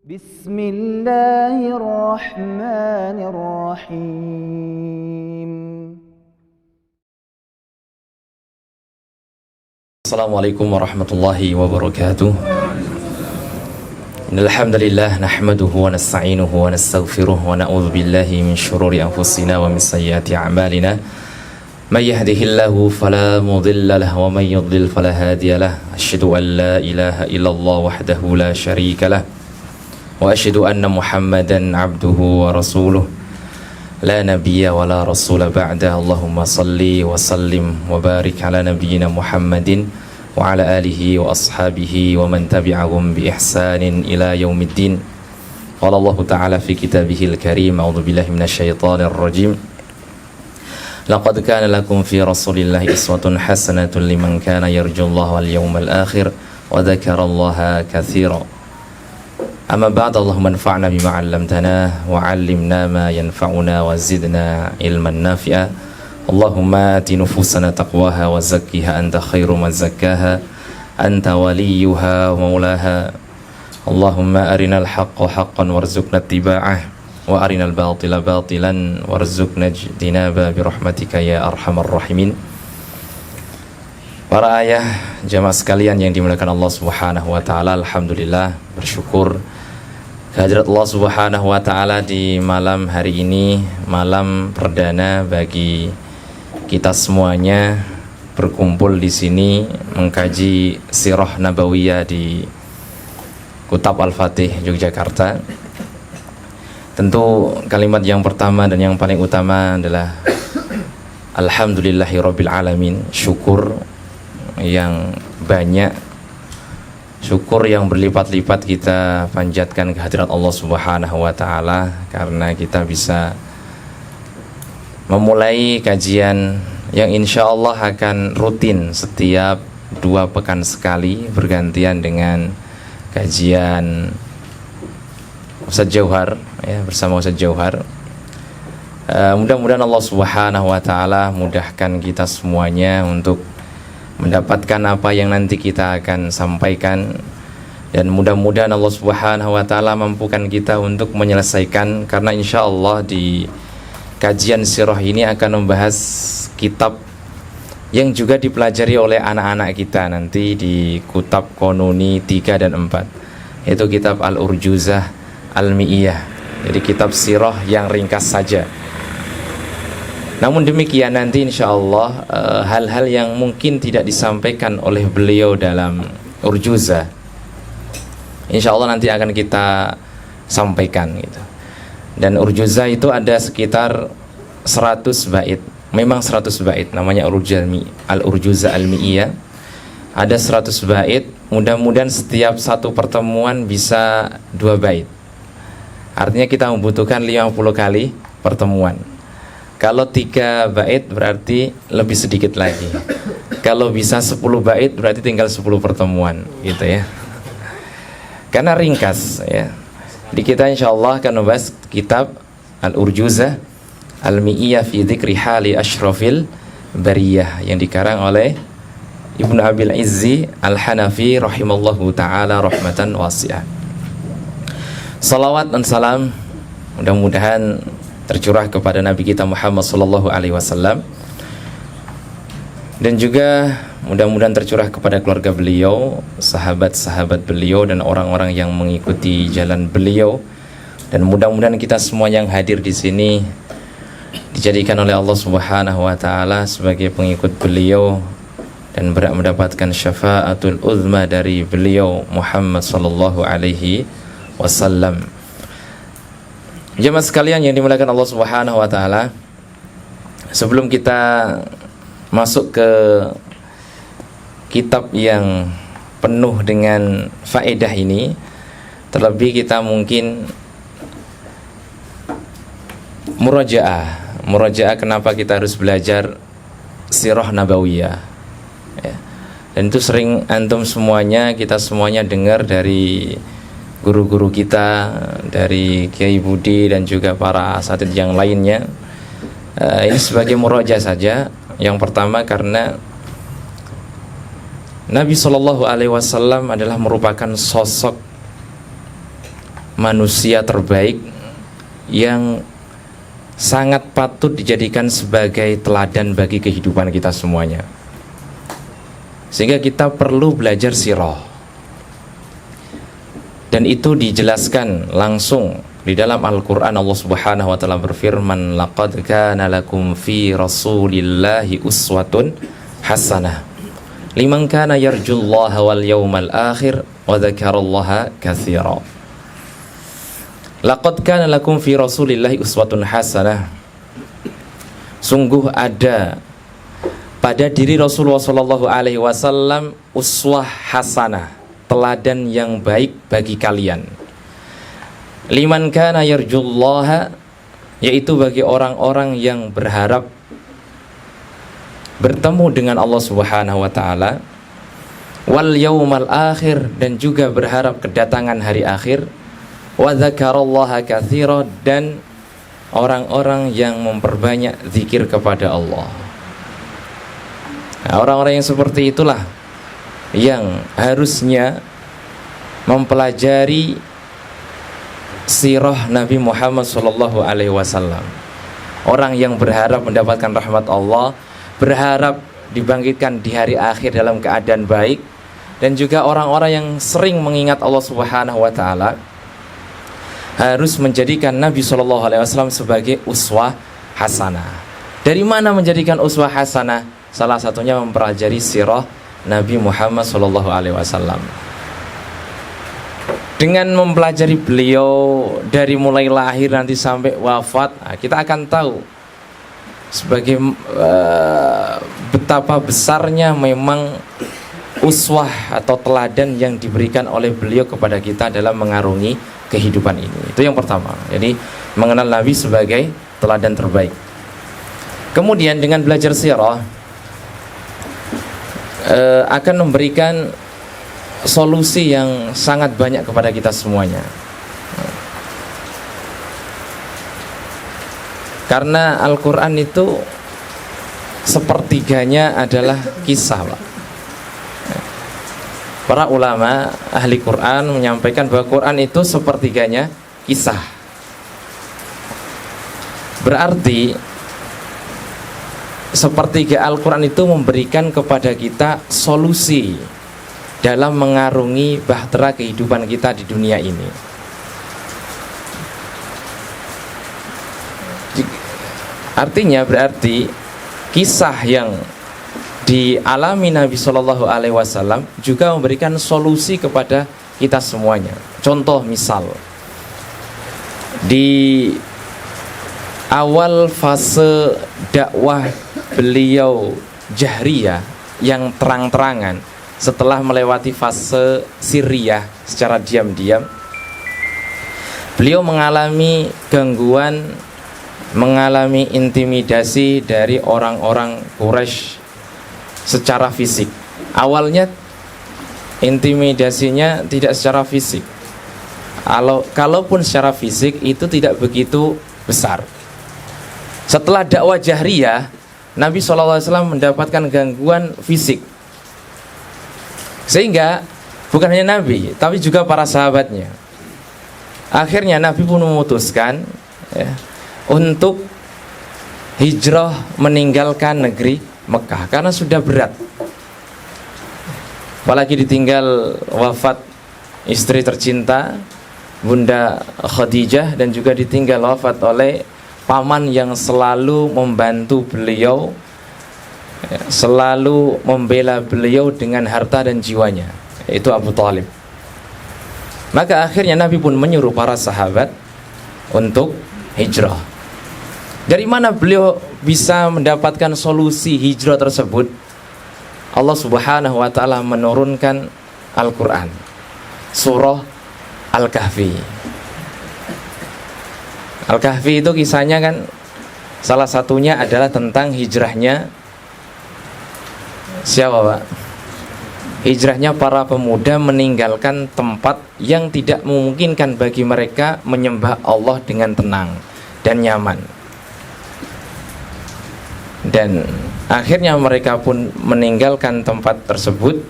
Bismillahirrahmanirrahim. Assalamualaikum warahmatullahi wabarakatuh. Innal hamdalillah nahmaduhu wa nasta'inuhu wa nastaghfiruh wa na'udzu billahi min shururi anfusina wa min sayyiati a'malina. May yahdihillahu fala mudilla lahu wa may yudlil fala hadiya lahu. Asyhadu an la ilaha illallah wahdahu la syarika lahu wa asyhadu anna Muhammadan 'abduhu wa rasuluh. La nabiyya wa la rasula ba'da. Allahumma salli wa sallim wa barik ala nabiyyina Muhammadin wa ala alihi wa ashabihi wa man tabi'ahum bi ihsanin ila yaumiddin. Qala Allah ta'ala fi kitabihil karim, a'udzu billahi minasyaitonir rajim. Laqad kana lakum fi rasulillahi uswatun hasanatun liman kana yarjullaha wal yawmal akhir wa dzakarallaha katsira. Amma ba'd, Allahumma anfa'na bima 'allamtana wa 'allimna ma yanfa'una wa zidna ilman nafi'a. Allahumma ati nufusana taqwaha wa zakkiha anta khairu man zakkaha anta waliyuha wa maulaha. Allahumma arinal haqqa haqqan warzuqna ittiba'ah wa arinal batila batilan warzuqna ijtinaba birahmatika ya arhamar rahimin. Para ayah, jamaah sekalian yang dimuliakan Allah Subhanahu wa taala, alhamdulillah bersyukur kehadirat Allah Subhanahu wa taala di malam hari ini, malam perdana bagi kita semuanya berkumpul di sini mengkaji sirah nabawiyah di Kutab Al-Fatih Yogyakarta. Tentu kalimat yang pertama dan yang paling utama adalah alhamdulillahirabbil alamin, syukur yang banyak, syukur yang berlipat-lipat kita panjatkan kehadirat Allah Subhanahu wa taala karena kita bisa memulai kajian yang insya Allah akan rutin setiap 2 pekan sekali, bergantian dengan kajian Ustadz Jauhar ya, bersama Ustadz Jauhar. Mudah-mudahan Allah Subhanahu wa taala mudahkan kita semuanya untuk mendapatkan apa yang nanti kita akan sampaikan, dan mudah-mudahan Allah Subhanahu wa taala mampukan kita untuk menyelesaikan, karena insya Allah di kajian sirah ini akan membahas kitab yang juga dipelajari oleh anak-anak kita nanti di Kutab Qonuni 3 dan 4, yaitu kitab Al-Urjuzah Al-Mi'iyah. Jadi kitab sirah yang ringkas saja. Namun demikian nanti insya Allah hal-hal yang mungkin tidak disampaikan oleh beliau dalam Urjuzah, insya Allah nanti akan kita sampaikan gitu. Dan Urjuzah itu ada sekitar 100 bait. Memang 100 bait, namanya Al-Urjuzah Al-Mi'iyah. Ada 100 bait. Mudah-mudahan setiap satu pertemuan bisa 2 bait. Artinya kita membutuhkan 50 kali pertemuan. Kalau 3 bait berarti lebih sedikit lagi. Kalau bisa 10 bait berarti tinggal 10 pertemuan gitu ya. Karena ringkas ya. Di kita insyaallah akan membahas kitab Al-Urjuzah Al-Mi'iyah fi dzikri hali asyrafil bariyah yang dikarang oleh Ibnu Abil Izzi Al-Hanafi rahimallahu taala rahmatan wasi'ah. Salawat dan salam mudah-mudahan tercurah kepada Nabi kita Muhammad sallallahu alaihi wasallam, dan juga mudah-mudahan tercurah kepada keluarga beliau, sahabat-sahabat beliau, dan orang-orang yang mengikuti jalan beliau. Dan mudah-mudahan kita semua yang hadir di sini dijadikan oleh Allah Subhanahu wa taala sebagai pengikut beliau dan berhak mendapatkan syafaatul uzma dari beliau Muhammad sallallahu alaihi wasallam. Jemaah sekalian yang dimuliakan Allah Subhanahu wa taala, sebelum kita masuk ke kitab yang penuh dengan faedah ini, terlebih kita mungkin murajaah kenapa kita harus belajar sirah nabawiyah ya. Dan itu sering antum semuanya, kita semuanya dengar dari guru-guru kita, dari Kiai Budi dan juga para asatidz yang lainnya. Ini sebagai murajaah saja. Yang pertama karena Nabi SAW adalah merupakan sosok manusia terbaik yang sangat patut dijadikan sebagai teladan bagi kehidupan kita semuanya. Sehingga kita perlu belajar sirah. Dan itu dijelaskan langsung di dalam Al-Quran. Allah Subhanahu wa ta'ala berfirman, laqad kana lakum fi rasulillahi uswatun hasanah liman kana yarjullaha wal yawmal akhir wa dzakarallaha katsira. Laqad kana lakum fi rasulillahi uswatun hasanah. Sungguh ada pada diri Rasulullah sallallahu alaihi wasallam uswah hasanah, teladan yang baik bagi kalian. Liman kana yarjullaha, yaitu bagi orang-orang yang berharap bertemu dengan Allah Subhanahu wa taala, wal yaumal akhir, dan juga berharap kedatangan hari akhir, wa dzakarallaha katsira, dan orang-orang yang memperbanyak zikir kepada Allah. Nah, orang-orang yang seperti itulah yang harusnya mempelajari sirah Nabi Muhammad SAW. Orang yang berharap mendapatkan rahmat Allah, berharap dibangkitkan di hari akhir dalam keadaan baik, dan juga orang-orang yang sering mengingat Allah Subhanahu wa ta'ala harus menjadikan Nabi SAW sebagai uswah hasanah. Dari mana menjadikan uswah hasanah? Salah satunya mempelajari sirah Nabi Muhammad SAW. Dengan mempelajari beliau dari mulai lahir nanti sampai wafat, kita akan tahu sebagai betapa besarnya memang uswah atau teladan yang diberikan oleh beliau kepada kita dalam mengarungi kehidupan ini. Itu yang pertama. Jadi mengenal Nabi sebagai teladan terbaik. Kemudian dengan belajar sirah akan memberikan solusi yang sangat banyak kepada kita semuanya. Karena Al-Quran itu sepertiganya adalah kisah, Pak. Para ulama ahli Quran menyampaikan bahwa Quran itu sepertiganya kisah. Berarti sepertiga Al-Quran itu memberikan kepada kita solusi dalam mengarungi bahtera kehidupan kita di dunia ini. Artinya berarti kisah yang dialami Nabi Shallallahu Alaihi Wasallam juga memberikan solusi kepada kita semuanya. Contoh misal, di awal fase dakwah beliau jahriyah yang terang-terangan, setelah melewati fase sirriyah secara diam-diam, beliau mengalami gangguan, mengalami intimidasi dari orang-orang Quraisy secara fisik. Awalnya intimidasinya tidak secara fisik. Kalaupun secara fisik itu tidak begitu besar. Setelah dakwah jahriyah, Nabi SAW mendapatkan gangguan fisik. Sehingga bukan hanya Nabi, tapi juga para sahabatnya. Akhirnya Nabi pun memutuskan untuk hijrah meninggalkan negeri Mekah karena sudah berat. Apalagi ditinggal wafat istri tercinta Bunda Khadijah, dan juga ditinggal wafat oleh paman yang selalu membantu beliau, selalu membela beliau dengan harta dan jiwanya, yaitu Abu Thalib. Maka akhirnya Nabi pun menyuruh para sahabat untuk hijrah. Dari mana beliau bisa mendapatkan solusi hijrah tersebut? Allah Subhanahu wa ta'ala menurunkan Al-Quran, surah Al-Kahfi. Al-Kahfi itu kisahnya kan salah satunya adalah tentang hijrahnya siapa, Pak? Hijrahnya para pemuda meninggalkan tempat yang tidak memungkinkan bagi mereka menyembah Allah dengan tenang dan nyaman. Dan akhirnya mereka pun meninggalkan tempat tersebut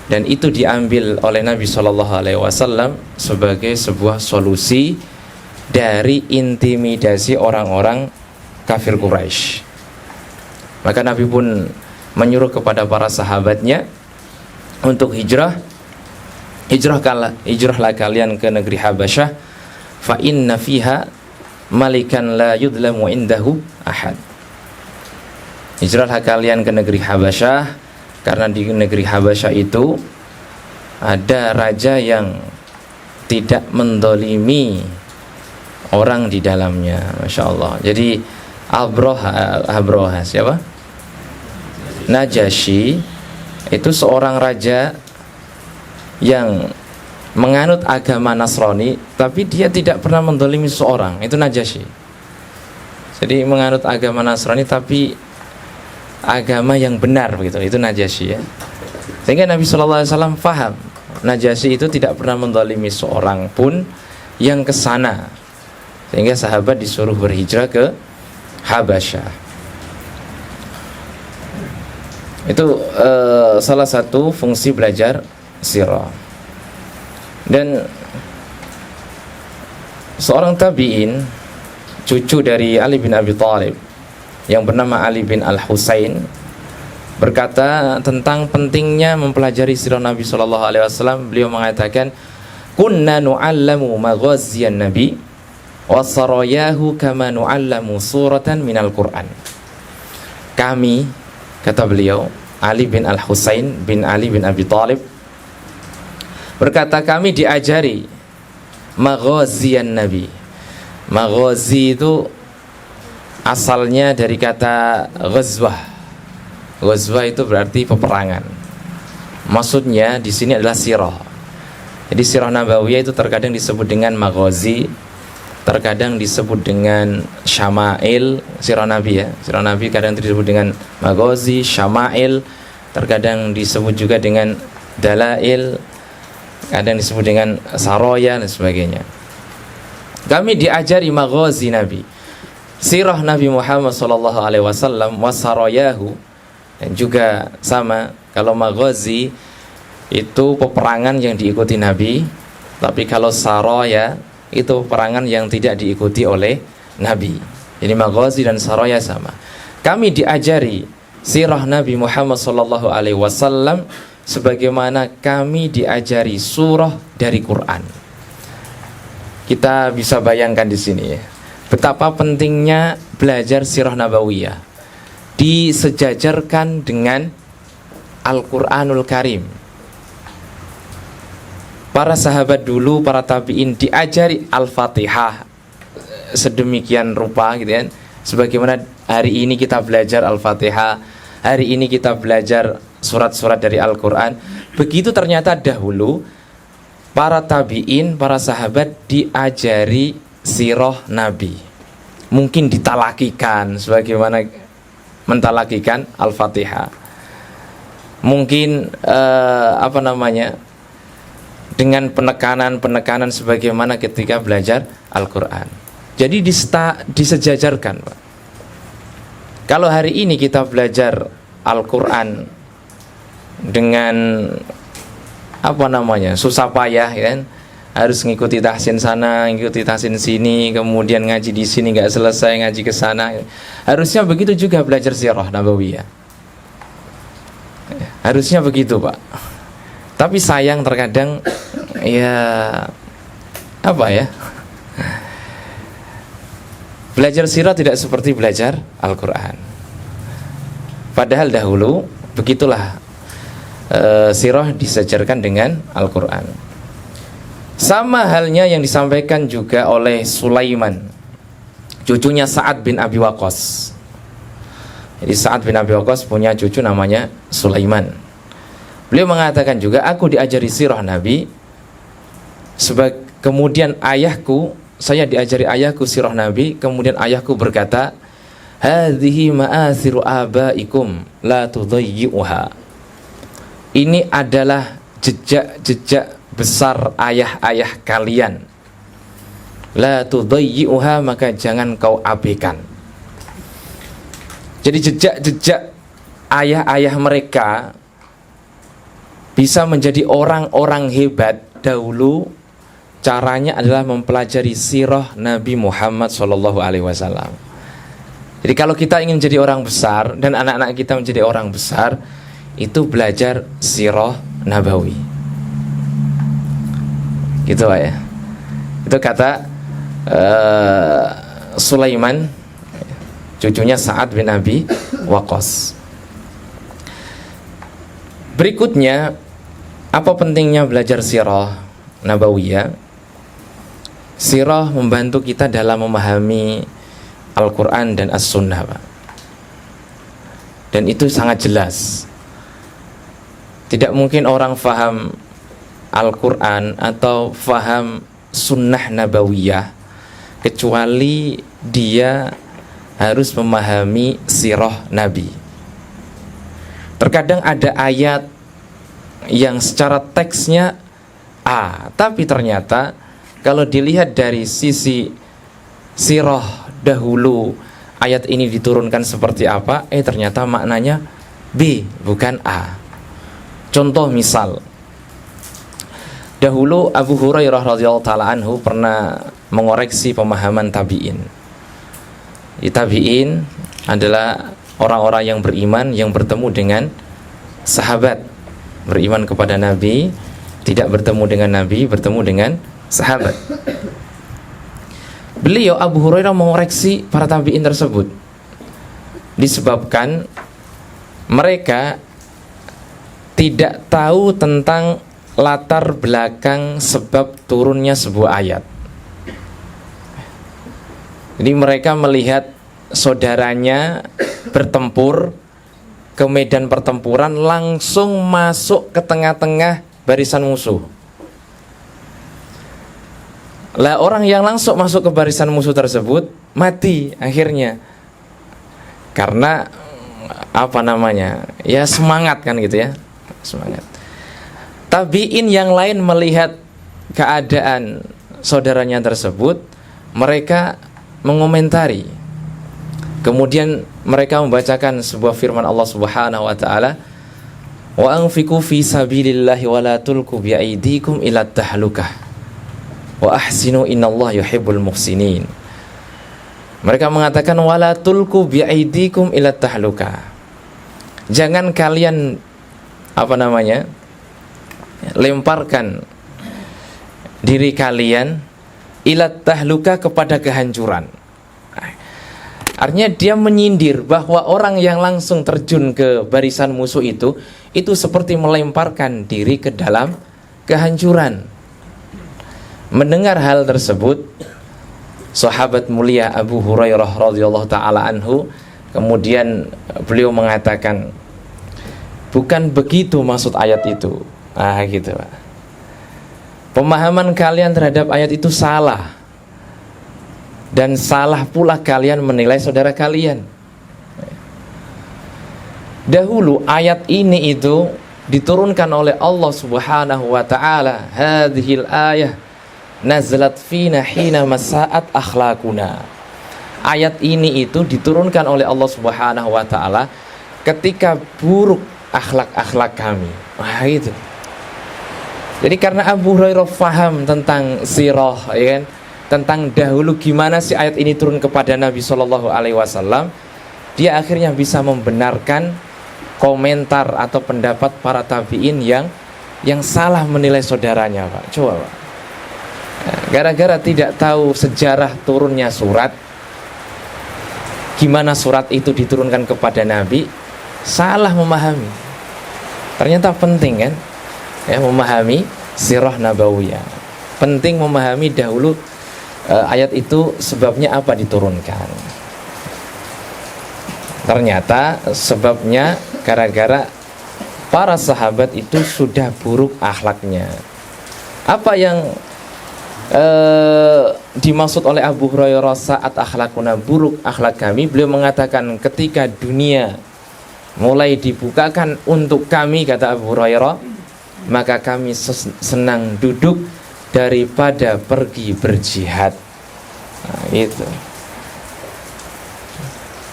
dan itu diambil oleh Nabi SAW sebagai sebuah solusi dari intimidasi orang-orang kafir Quraisy. Maka Nabi pun menyuruh kepada para sahabatnya untuk hijrahlah kalian ke negeri Habasyah, fa inna fiha malikan la yudlamu indahu ahad. Hijrahlah kalian ke negeri Habasyah, karena di negeri Habasyah itu ada raja yang tidak mendolimi orang di dalamnya. Masya Allah. Jadi Abroha siapa? Najasyi itu seorang raja yang menganut agama Nasrani, tapi dia tidak pernah mendolimi seorang. Itu Najasyi. Jadi menganut agama Nasrani tapi agama yang benar begitu. Itu Najasyi ya. Sehingga Nabi SAW faham Najasyi itu tidak pernah mendolimi seorang pun yang kesana. Sehingga sahabat disuruh berhijrah ke Habasyah. Itu salah satu fungsi belajar sirah. Dan seorang tabi'in, cucu dari Ali bin Abi Thalib, yang bernama Ali bin Al-Husain, berkata tentang pentingnya mempelajari sirah Nabi SAW. Beliau mengatakan, kunna nu'allamu maghaziyan Nabi wa sarayahu kama nu'allamu suratan minal Qur'an. Kami, kata beliau, Ali bin Al-Husain bin Ali bin Abi Thalib, berkata kami diajari maghaziyan Nabi. Maghazi itu asalnya dari kata ghazwah. Ghazwah itu berarti peperangan. Maksudnya di sini adalah sirah. Jadi sirah Nabawiyah itu terkadang disebut dengan maghazi, terkadang disebut dengan syama'il. Sirah Nabi ya, sirah Nabi kadang disebut dengan maghazi, syama'il, terkadang disebut juga dengan dalail, kadang disebut dengan saroya dan sebagainya. Kami diajari maghazi Nabi, sirah Nabi Muhammad SAW, wasaroyahu, dan juga sama. Kalau maghazi itu peperangan yang diikuti Nabi, tapi kalau saroya itu peperangan yang tidak diikuti oleh Nabi. Jadi maghazi dan saroya sama. Kami diajari sirah Nabi Muhammad SAW sebagaimana kami diajari surah dari Quran. Kita bisa bayangkan di sini ya, betapa pentingnya belajar sirah Nabawiyah disejajarkan dengan Al-Quranul Karim. Para sahabat dulu, para tabi'in diajari Al-Fatihah sedemikian rupa gitu kan. Sebagaimana hari ini kita belajar Al-Fatihah, hari ini kita belajar surat-surat dari Al-Quran. Begitu ternyata dahulu para tabi'in, para sahabat diajari sirah Nabi. Mungkin ditalakikan sebagaimana mentalakikan Al-Fatihah. Mungkin dengan penekanan sebagaimana ketika belajar Al-Quran. Jadi disejajarkan, Pak. Kalau hari ini kita belajar Al-Quran dengan susah payah kan, harus ngikuti tahsin sana, ngikuti tahsin sini, kemudian ngaji di sini nggak selesai, ngaji ke sana. Harusnya begitu juga belajar sirah Nabawiyah. Harusnya begitu, Pak. Tapi sayang terkadang belajar sirah tidak seperti belajar Al-Quran. Padahal dahulu begitulah sirah disejarkan dengan Al-Quran. Sama halnya yang disampaikan juga oleh Sulaiman, cucunya Sa'ad bin Abi Waqqas. Jadi Sa'ad bin Abi Waqqas punya cucu namanya Sulaiman. Beliau mengatakan juga, aku diajari sirah Nabi, kemudian saya diajari ayahku sirah Nabi, kemudian ayahku berkata, hadhihi ma'athiru abaikum la tudayyi'uha. Ini adalah jejak-jejak besar ayah-ayah kalian. La tudayyi'uha, maka jangan kau abaikan. Jadi jejak-jejak ayah-ayah mereka bisa menjadi orang-orang hebat dahulu, caranya adalah mempelajari sirah Nabi Muhammad SAW. Jadi kalau kita ingin jadi orang besar dan anak-anak kita menjadi orang besar, itu belajar sirah Nabawi. Gitu Pak ya. Itu kata Sulaiman, cucunya Sa'ad bin Abi Waqqas. Berikutnya, apa pentingnya belajar sirah Nabawiyah? Sirah membantu kita dalam memahami Al-Quran dan As-Sunnah, Pak. Dan itu sangat jelas. Tidak mungkin orang faham Al-Quran atau faham Sunnah Nabawiyah kecuali dia harus memahami sirah Nabi. Terkadang ada ayat yang secara teksnya A, tapi ternyata kalau dilihat dari sisi sirah dahulu, ayat ini diturunkan seperti apa, ternyata maknanya B, bukan A. Contoh misal, dahulu Abu Hurairah radhiyallahu taala anhu pernah mengoreksi pemahaman tabi'in. Tabi'in adalah orang-orang yang beriman, yang bertemu dengan sahabat, beriman kepada Nabi, tidak bertemu dengan Nabi, bertemu dengan sahabat. Beliau Abu Hurairah mengoreksi para tabi'in tersebut disebabkan mereka tidak tahu tentang latar belakang sebab turunnya sebuah ayat. Jadi mereka melihat saudaranya bertempur ke medan pertempuran, langsung masuk ke tengah-tengah barisan musuh. Lah orang yang langsung masuk ke barisan musuh tersebut mati akhirnya. Karena apa namanya? Ya semangat kan gitu ya. Semangat. Tabi'in yang lain melihat keadaan saudaranya tersebut, mereka mengomentari. Kemudian mereka membacakan sebuah firman Allah Subhanahu wa taala, "Wa anfiqu fi sabilillahi wa la tulqu bi aydikum ila tahlukah. Wa ahsinu innallaha yuhibbul muhsinin." Mereka mengatakan wala tulqu bi aydikum ila tahlukah. Jangan kalian lemparkan diri kalian ila tahluka kepada kehancuran. Artinya dia menyindir bahwa orang yang langsung terjun ke barisan musuh itu seperti melemparkan diri ke dalam kehancuran. Mendengar hal tersebut, sahabat mulia Abu Hurairah radhiyallahu taala anhu, kemudian beliau mengatakan, bukan begitu maksud ayat itu. Gitu Pak. Pemahaman kalian terhadap ayat itu salah. Dan salah pula kalian menilai saudara kalian. Dahulu ayat ini itu diturunkan oleh Allah Subhanahu wa taala. Hadhil ayah nazalat fina hina masa'at akhlaquna. Ayat ini itu diturunkan oleh Allah Subhanahu wa taala ketika buruk akhlak-akhlak kami. Gitu. Jadi karena Abu Hurairah faham tentang sirah, ya kan? Tentang dahulu gimana sih ayat ini turun kepada Nabi SAW, dia akhirnya bisa membenarkan komentar atau pendapat para tabi'in yang salah menilai saudaranya, Pak. Coba, Pak. Gara-gara tidak tahu sejarah turunnya surat, gimana surat itu diturunkan kepada Nabi, salah memahami. Ternyata penting kan, ya, memahami sirah nabawiyah. Penting memahami dahulu ayat itu sebabnya apa diturunkan. Ternyata sebabnya gara-gara para sahabat itu sudah buruk akhlaknya. Apa yang dimaksud oleh Abu Hurairah saat akhlakuna buruk akhlak kami? Beliau mengatakan ketika dunia mulai dibukakan untuk kami, kata Abu Hurairah, maka kami senang duduk daripada pergi berjihad. Itu.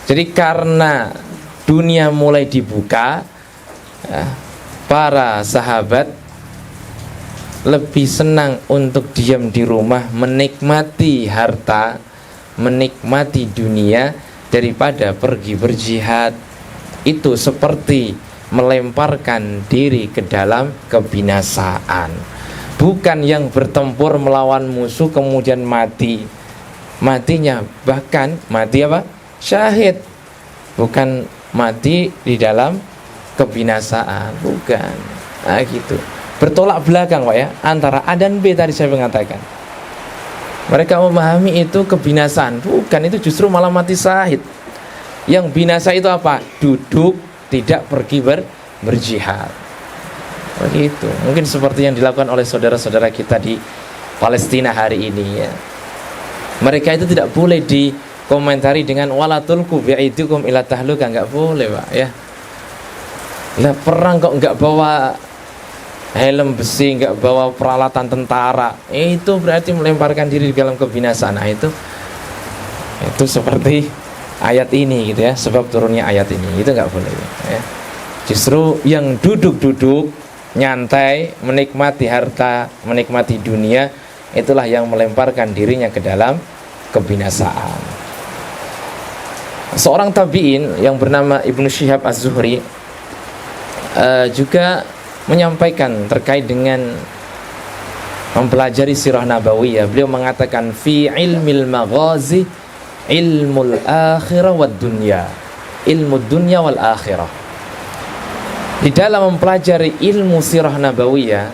Jadi karena dunia mulai dibuka, para sahabat lebih senang untuk diam di rumah, menikmati harta, menikmati dunia, daripada pergi berjihad. Itu seperti melemparkan diri ke dalam kebinasaan. Bukan yang bertempur melawan musuh kemudian mati. Matinya bahkan mati apa? Syahid. Bukan mati di dalam kebinasaan, bukan. Nah gitu. Bertolak belakang Pak ya, antara A dan B tadi saya mengatakan. Mereka memahami itu kebinasaan, bukan, itu justru malah mati syahid. Yang binasa itu apa? Duduk, tidak pergi berjihad. Begitu. Mungkin seperti yang dilakukan oleh saudara-saudara kita di Palestina hari ini ya. Mereka itu tidak boleh dikomentari dengan wala tulqu bi'aidikum ila tahluka, enggak boleh Pak ya. Lah perang kok enggak bawa helm besi, enggak bawa peralatan tentara, itu berarti melemparkan diri di dalam kebinasaan. Nah, itu seperti ayat ini gitu ya, sebab turunnya ayat ini, itu enggak boleh ya. Justru yang duduk-duduk nyantai, menikmati harta, menikmati dunia, itulah yang melemparkan dirinya ke dalam kebinasaan. Seorang tabi'in yang bernama Ibnu Syihab Az-Zuhri juga menyampaikan terkait dengan mempelajari sirah nabawiyah. Beliau mengatakan fi ilmil maghazi ilmul akhirah wad dunya, ilmu dunya wal akhirah. Di dalam mempelajari ilmu sirah nabawiyah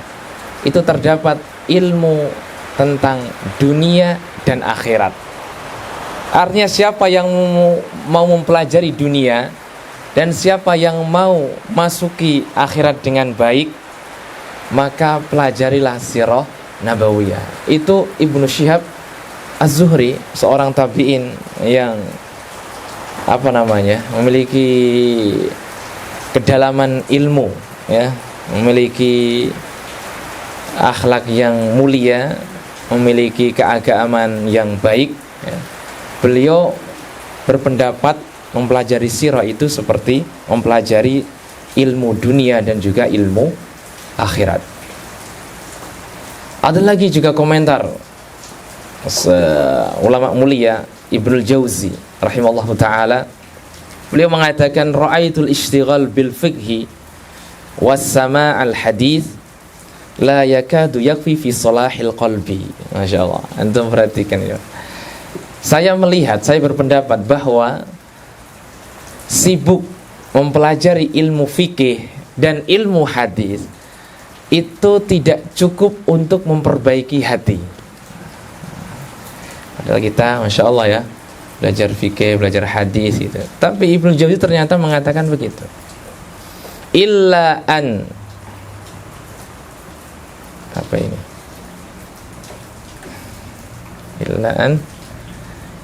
itu terdapat ilmu tentang dunia dan akhirat. Artinya siapa yang mau mempelajari dunia dan siapa yang mau masuki akhirat dengan baik, maka pelajarilah sirah nabawiyah. Itu Ibnu Syihab Az-Zuhri, seorang tabi'in yang memiliki kedalaman ilmu ya, memiliki akhlak yang mulia, memiliki keagamaan yang baik ya. Beliau berpendapat mempelajari sirah itu seperti mempelajari ilmu dunia dan juga ilmu akhirat. Ada lagi juga komentar ulama mulia Ibnul Jauzi rahimallahu taala. Beliau mengatakan ra'aitul ishtighal bil fiqhi was sama'al hadits la yakadu yakfi fi salahil qalbi. Masyaallah, antum perhatikan ya. Saya berpendapat bahwa sibuk mempelajari ilmu fikih dan ilmu hadis itu tidak cukup untuk memperbaiki hati. Padahal kita, masya Allah ya, belajar fikih, belajar hadis gitu. Tapi Ibnu Jauzi ternyata mengatakan begitu. Illa an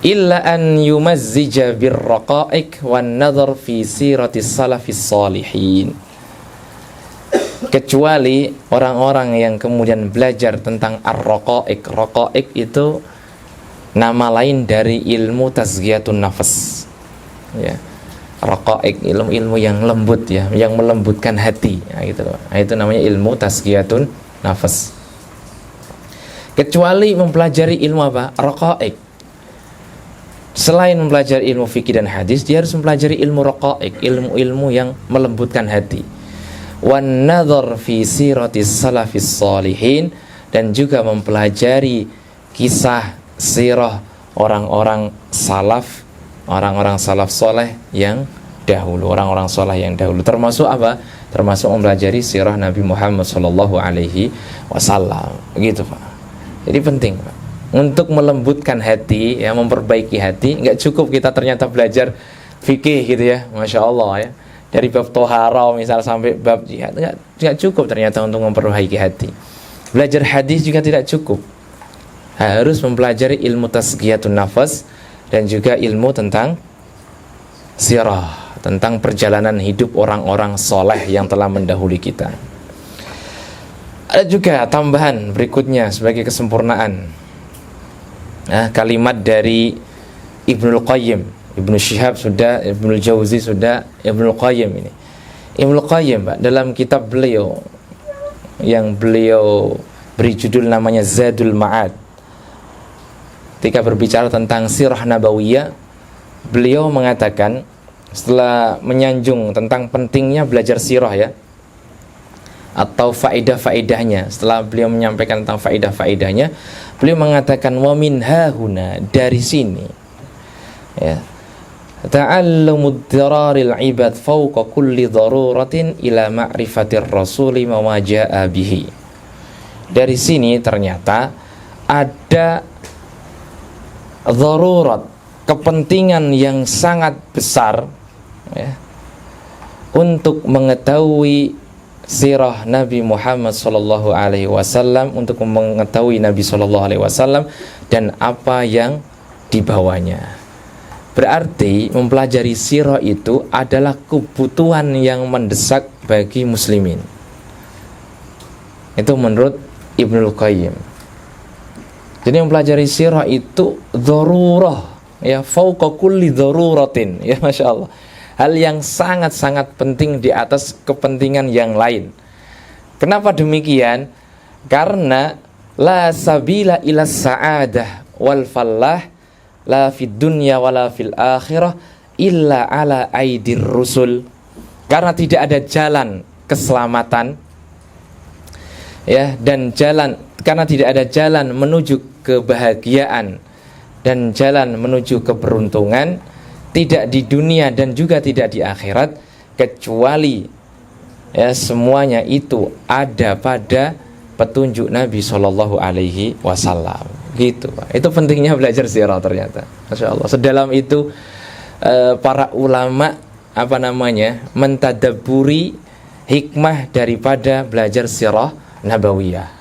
illa an yumazzija birraqa'iq wan nadhar fi siratis salafis salihin. Kecuali orang-orang yang kemudian belajar tentang ar-raqa'iq. Raqa'iq itu nama lain dari ilmu tazkiyatun nafas ya. Raqa'iq, ilmu-ilmu yang lembut ya, yang melembutkan hati ya, gitu loh. Nah, itu namanya ilmu tazkiyatun nafas. Kecuali mempelajari ilmu apa? Raqa'iq. Selain mempelajari ilmu fikih dan hadis, dia harus mempelajari ilmu raqa'iq, ilmu-ilmu yang melembutkan hati. Wan nadhar fi siratis salafis salihin, dan juga mempelajari kisah sirah orang-orang salaf, orang-orang salaf soleh yang dahulu, orang-orang soleh yang dahulu. Termasuk apa? Termasuk mempelajari sirah Nabi Muhammad sallallahu alaihi wasallam. Begitu, Pak. Jadi penting, Pak, untuk melembutkan hati ya, memperbaiki hati. Enggak cukup kita ternyata belajar fikih gitu ya, masya Allah ya, dari bab tohara misal sampai bab jihad, enggak cukup ternyata untuk memperbaiki hati. Belajar hadis juga tidak cukup, harus mempelajari ilmu tazkiyatun nafas dan juga ilmu tentang sirah, tentang perjalanan hidup orang-orang soleh yang telah mendahului kita. Ada juga tambahan berikutnya sebagai kesempurnaan, kalimat dari Ibnul Qayyim. Ibnu Syihab sudah, Ibnul Jauzi sudah, Ibnul Qayyim ini. Ibnu Qayyim, Pak, dalam kitab beliau yang beliau beri judul namanya Zadul Ma'ad, ketika berbicara tentang sirah nabawiyah, beliau mengatakan setelah menyanjung tentang pentingnya belajar sirah ya, atau faedah-faedahnya, setelah beliau menyampaikan tentang faedah-faedahnya, beliau mengatakan wa min hahuna, dari sini ya, ta'allumud diraril ibad fawqa kulli daruratin ila ma'rifatir rasuli ma waja'a bihi. Dari sini ternyata ada darurat, kepentingan yang sangat besar ya, untuk mengetahui sirah Nabi Muhammad sallallahu alaihi wasallam, untuk mengetahui Nabi sallallahu alaihi wasallam dan apa yang dibawanya. Berarti mempelajari sirah itu adalah kebutuhan yang mendesak bagi muslimin. Itu menurut Ibnul Qayyim. Jadi mempelajari sirah itu darurah ya, fauqa kulli daruratin ya, Masya Allah, hal yang sangat-sangat penting di atas kepentingan yang lain. Kenapa demikian? Karena la sabila ila sa'adah wal fallah la fid dunya wala fil akhirah illa ala aidir rusul. Karena tidak ada jalan keselamatan ya, dan jalan, karena tidak ada jalan menuju kebahagiaan dan jalan menuju keberuntungan, tidak di dunia dan juga tidak di akhirat, kecuali ya semuanya itu ada pada petunjuk Nabi Shallallahu Alaihi Wasallam. Gitu, Pak. Itu pentingnya belajar sirah ternyata. Masya Allah. Sedalam itu para ulama mentadabburi hikmah daripada belajar sirah nabawiyah.